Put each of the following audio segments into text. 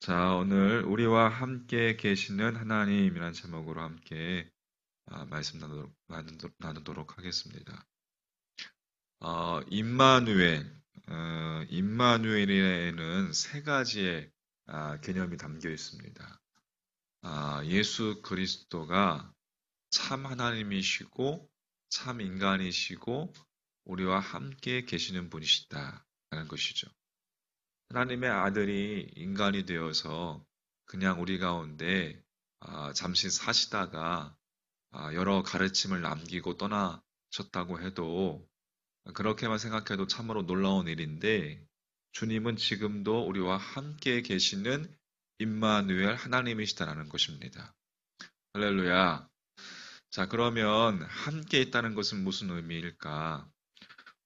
자, 오늘 우리와 함께 계시는 하나님이라는 제목으로 함께 말씀 나누도록 하겠습니다. 임마누엘, 임마누엘에는 세 가지의 개념이 담겨 있습니다. 예수 그리스도가 참 하나님이시고 참 인간이시고 우리와 함께 계시는 분이시다라는 것이죠. 하나님의 아들이 인간이 되어서 그냥 우리 가운데 잠시 사시다가 여러 가르침을 남기고 떠나셨다고 해도 그렇게만 생각해도 참으로 놀라운 일인데 주님은 지금도 우리와 함께 계시는 임마누엘 하나님이시다라는 것입니다. 할렐루야. 자, 그러면 함께 있다는 것은 무슨 의미일까?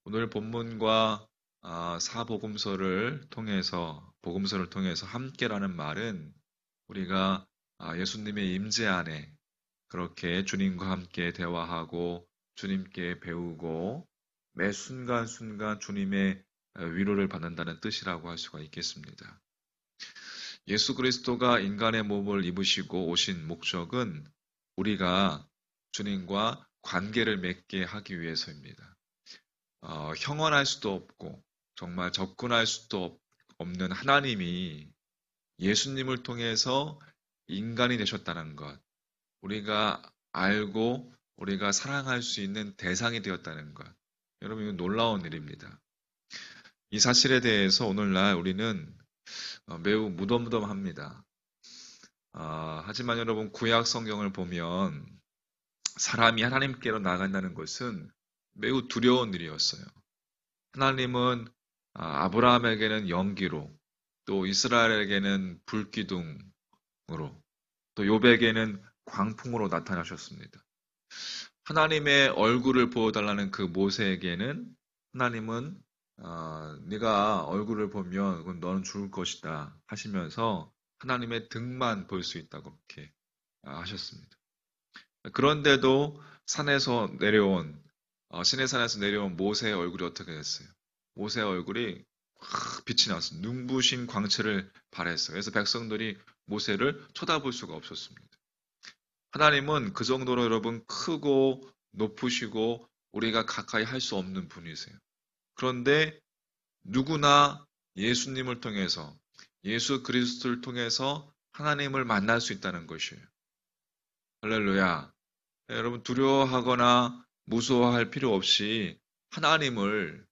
오늘 본문과 복음서를 통해서 함께라는 말은 우리가 예수님의 임재 안에 그렇게 주님과 함께 대화하고 주님께 배우고 매 순간순간 주님의 위로를 받는다는 뜻이라고 할 수가 있겠습니다. 예수 그리스도가 인간의 몸을 입으시고 오신 목적은 우리가 주님과 관계를 맺게 하기 위해서입니다. 형언할 수도 없고 정말 접근할 수도 없는 하나님이 예수님을 통해서 인간이 되셨다는 것, 우리가 알고 우리가 사랑할 수 있는 대상이 되었다는 것. 여러분, 이건 놀라운 일입니다. 이 사실에 대해서 오늘날 우리는 매우 무덤덤합니다. 하지만 여러분, 구약 성경을 보면 사람이 하나님께로 나간다는 것은 매우 두려운 일이었어요. 하나님은 아브라함에게는 연기로, 또 이스라엘에게는 불기둥으로, 또 욥에게는 광풍으로 나타나셨습니다. 하나님의 얼굴을 보여달라는 그 모세에게는 하나님은 네가 얼굴을 보면 그건 너는 죽을 것이다 하시면서 하나님의 등만 볼 수 있다고 그렇게 하셨습니다. 그런데도 시내산에서 내려온 모세의 얼굴이 어떻게 됐어요? 모세의 얼굴이 확 빛이 났어요. 눈부신 광채를 발했어요. 그래서 백성들이 모세를 쳐다볼 수가 없었습니다. 하나님은 그 정도로 여러분 크고 높으시고 우리가 가까이 할 수 없는 분이세요. 그런데 누구나 예수님을 통해서 예수 그리스도를 통해서 하나님을 만날 수 있다는 것이에요. 할렐루야. 여러분 두려워하거나 무서워할 필요 없이 하나님을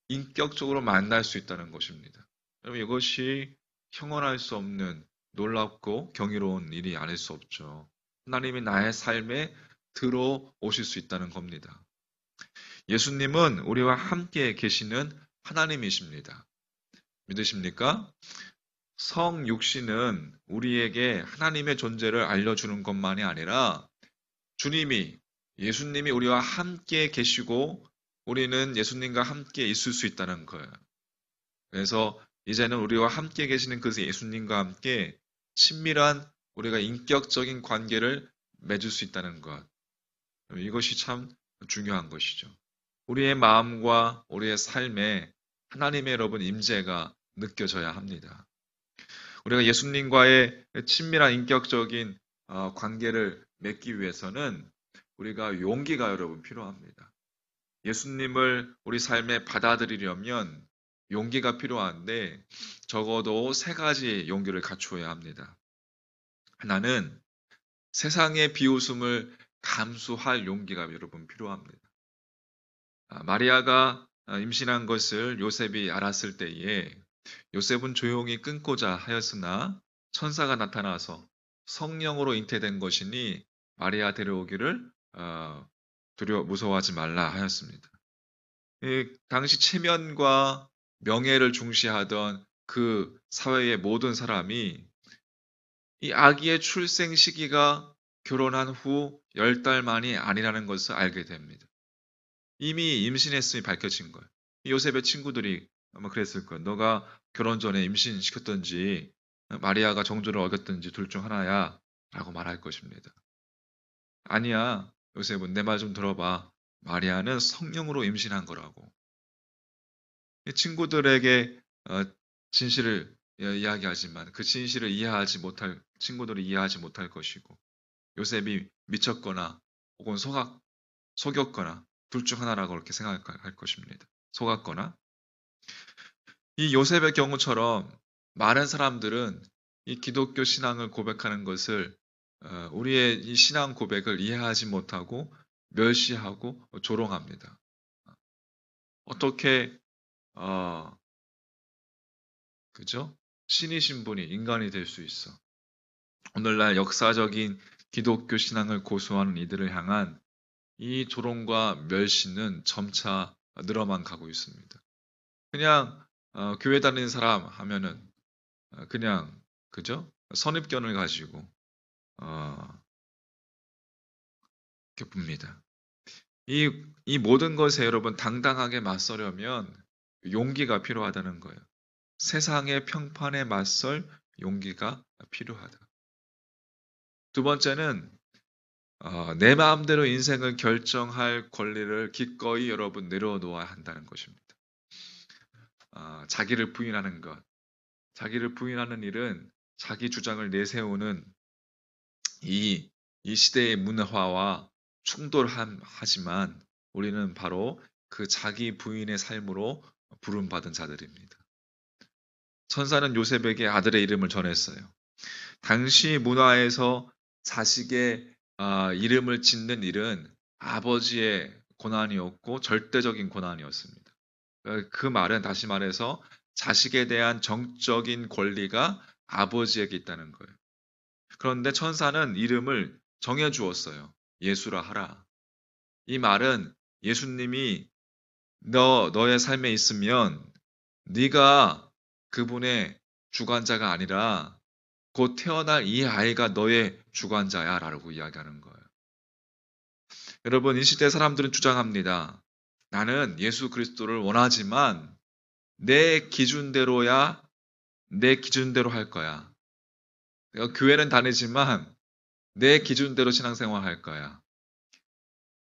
인격적으로 만날 수 있다는 것입니다. 여러분 이것이 형언할 수 없는 놀랍고 경이로운 일이 아닐 수 없죠. 하나님이 나의 삶에 들어오실 수 있다는 겁니다. 예수님은 우리와 함께 계시는 하나님이십니다. 믿으십니까? 성육신은 우리에게 하나님의 존재를 알려주는 것만이 아니라 예수님이 우리와 함께 계시고 우리는 예수님과 함께 있을 수 있다는 거예요. 그래서 이제는 우리와 함께 계시는 그 예수님과 함께 친밀한 우리가 인격적인 관계를 맺을 수 있다는 것. 이것이 참 중요한 것이죠. 우리의 마음과 우리의 삶에 하나님의 여러분 임재가 느껴져야 합니다. 우리가 예수님과의 친밀한 인격적인 관계를 맺기 위해서는 우리가 용기가 여러분 필요합니다. 예수님을 우리 삶에 받아들이려면 용기가 필요한데 적어도 세 가지 용기를 갖추어야 합니다. 하나는 세상의 비웃음을 감수할 용기가 여러분 필요합니다. 마리아가 임신한 것을 요셉이 알았을 때에 요셉은 조용히 끊고자 하였으나 천사가 나타나서 성령으로 잉태된 것이니 마리아 데려오기를 무서워하지 말라 하였습니다. 당시 체면과 명예를 중시하던 그 사회의 모든 사람이 이 아기의 출생 시기가 결혼한 후 10달 만이 아니라는 것을 알게 됩니다. 이미 임신했음이 밝혀진 거예요. 요셉의 친구들이 아마 그랬을 거예요. 너가 결혼 전에 임신시켰던지 마리아가 정조를 어겼던지 둘 중 하나야 라고 말할 것입니다. 아니야. 요셉은 내 말 좀 들어봐. 마리아는 성령으로 임신한 거라고. 친구들에게 진실을 이야기하지만 그 진실을 이해하지 못할 친구들이 이해하지 못할 것이고 요셉이 미쳤거나 혹은 속였거나 둘 중 하나라고 그렇게 생각할 것입니다. 속았거나 이 요셉의 경우처럼 많은 사람들은 이 기독교 신앙을 고백하는 것을 우리의 이 신앙 고백을 이해하지 못하고 멸시하고 조롱합니다. 어떻게 그죠? 신이신 분이 인간이 될 수 있어. 오늘날 역사적인 기독교 신앙을 고수하는 이들을 향한 이 조롱과 멸시는 점차 늘어만 가고 있습니다. 그냥 교회 다니는 사람 하면은 그냥 그죠? 선입견을 가지고 이렇게 봅니다. 이 모든 것에 여러분 당당하게 맞서려면 용기가 필요하다는 거예요. 세상의 평판에 맞설 용기가 필요하다. 두 번째는 내 마음대로 인생을 결정할 권리를 기꺼이 여러분 내려놓아야 한다는 것입니다. 자기를 부인하는 것. 자기를 부인하는 일은 자기 주장을 내세우는 이 시대의 문화와 충돌하지만 우리는 바로 그 자기 부인의 삶으로 부름받은 자들입니다. 천사는 요셉에게 아들의 이름을 전했어요. 당시 문화에서 자식의 이름을 짓는 일은 아버지의 고난이었고 절대적인 고난이었습니다. 그 말은 다시 말해서 자식에 대한 정적인 권리가 아버지에게 있다는 거예요. 그런데 천사는 이름을 정해 주었어요. 예수라 하라. 이 말은 예수님이 너의 삶에 있으면 네가 그분의 주관자가 아니라 곧 태어날 이 아이가 너의 주관자야 라고 이야기하는 거예요. 여러분, 이 시대 사람들은 주장합니다. 나는 예수 그리스도를 원하지만 내 기준대로 할 거야. 내가 교회는 다니지만 내 기준대로 신앙생활 할 거야.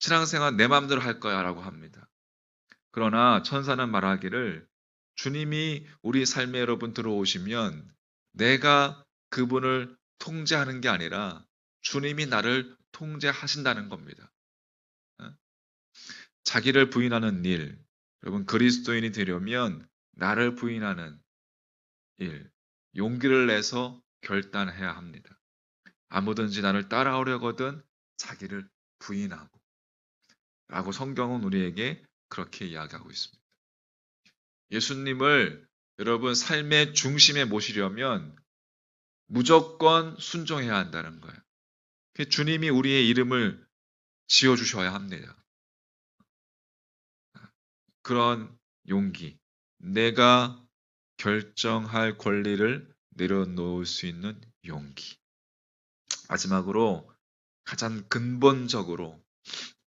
신앙생활 내 마음대로 할 거야 라고 합니다. 그러나 천사는 말하기를 주님이 우리 삶에 여러분 들어오시면 내가 그분을 통제하는 게 아니라 주님이 나를 통제하신다는 겁니다. 어? 자기를 부인하는 일, 여러분 그리스도인이 되려면 나를 부인하는 일, 용기를 내서 결단해야 합니다. 아무든지 나를 따라오려거든 자기를 부인하고 라고 성경은 우리에게 그렇게 이야기하고 있습니다. 예수님을 여러분 삶의 중심에 모시려면 무조건 순종해야 한다는 거예요. 주님이 우리의 이름을 지어주셔야 합니다. 그런 용기, 내가 결정할 권리를 내려놓을 수 있는 용기. 마지막으로 가장 근본적으로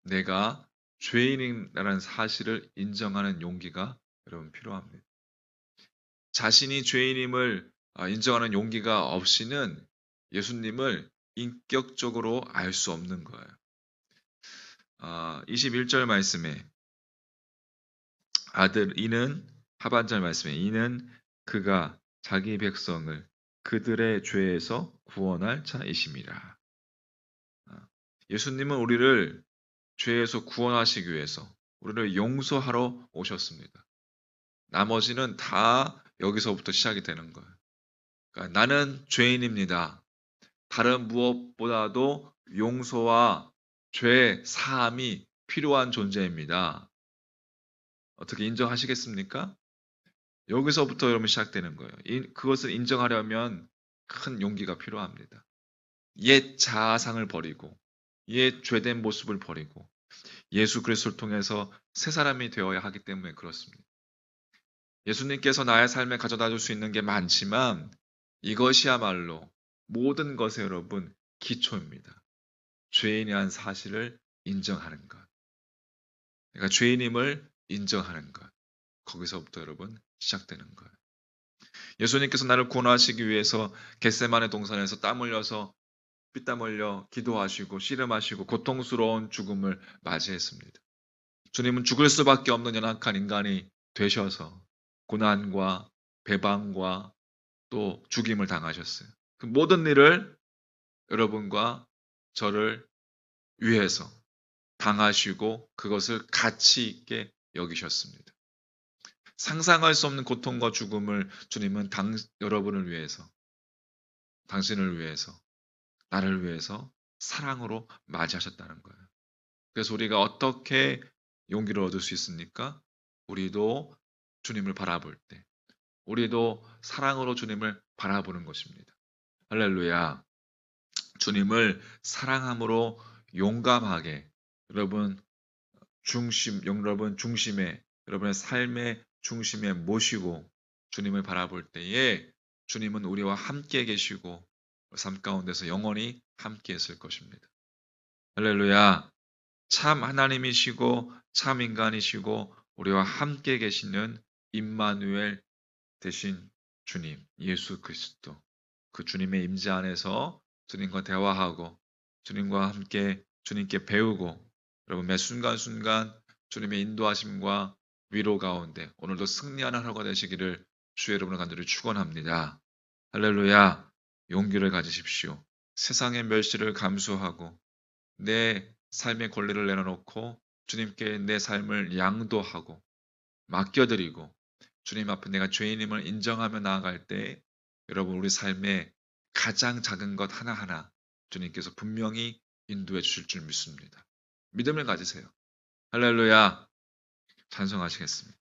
내가 죄인이라는 사실을 인정하는 용기가 여러분 필요합니다. 자신이 죄인임을 인정하는 용기가 없이는 예수님을 인격적으로 알 수 없는 거예요. 21절 말씀에 하반절 말씀에 이는 그가 자기 백성을 그들의 죄에서 구원할 자이심이라. 예수님은 우리를 죄에서 구원하시기 위해서 우리를 용서하러 오셨습니다. 나머지는 다 여기서부터 시작이 되는 거예요. 그러니까 나는 죄인입니다. 다른 무엇보다도 용서와 죄 사함이 필요한 존재입니다. 어떻게 인정하시겠습니까? 여기서부터 여러분 시작되는 거예요. 그것을 인정하려면 큰 용기가 필요합니다. 옛 자아상을 버리고 옛 죄된 모습을 버리고 예수 그리스도를 통해서 새 사람이 되어야 하기 때문에 그렇습니다. 예수님께서 나의 삶에 가져다 줄 수 있는 게 많지만 이것이야말로 모든 것의 여러분 기초입니다. 죄인이란 사실을 인정하는 것. 내가 죄인임을 인정하는 것. 거기서부터 여러분 시작되는 거예요. 예수님께서 나를 구원하시기 위해서 겟세마네 동산에서 땀 흘려서 피땀 흘려 기도하시고 씨름하시고 고통스러운 죽음을 맞이했습니다. 주님은 죽을 수밖에 없는 연약한 인간이 되셔서 고난과 배반과 또 죽임을 당하셨어요. 그 모든 일을 여러분과 저를 위해서 당하시고 그것을 가치 있게 여기셨습니다. 상상할 수 없는 고통과 죽음을 주님은 여러분을 위해서, 당신을 위해서, 나를 위해서 사랑으로 맞이하셨다는 거예요. 그래서 우리가 어떻게 용기를 얻을 수 있습니까? 우리도 주님을 바라볼 때, 우리도 사랑으로 주님을 바라보는 것입니다. 할렐루야. 주님을 사랑함으로 용감하게 여러분 중심에, 여러분의 삶의 중심에 모시고 주님을 바라볼 때에 주님은 우리와 함께 계시고 삶 가운데서 영원히 함께 있을 것입니다. 할렐루야. 참 하나님이시고 참 인간이시고 우리와 함께 계시는 임마누엘 대신 주님, 예수 그리스도. 그 주님의 임재 안에서 주님과 대화하고 주님과 함께 주님께 배우고 여러분 매 순간순간 주님의 인도하심과 위로 가운데 오늘도 승리하는 하루가 되시기를 주의 여러분을 간절히 축원합니다. 할렐루야. 용기를 가지십시오. 세상의 멸시를 감수하고 내 삶의 권리를 내려놓고 주님께 내 삶을 양도하고 맡겨드리고 주님 앞에 내가 죄인임을 인정하며 나아갈 때 여러분 우리 삶의 가장 작은 것 하나하나 주님께서 분명히 인도해 주실 줄 믿습니다. 믿음을 가지세요. 할렐루야. 찬송하시겠습니다.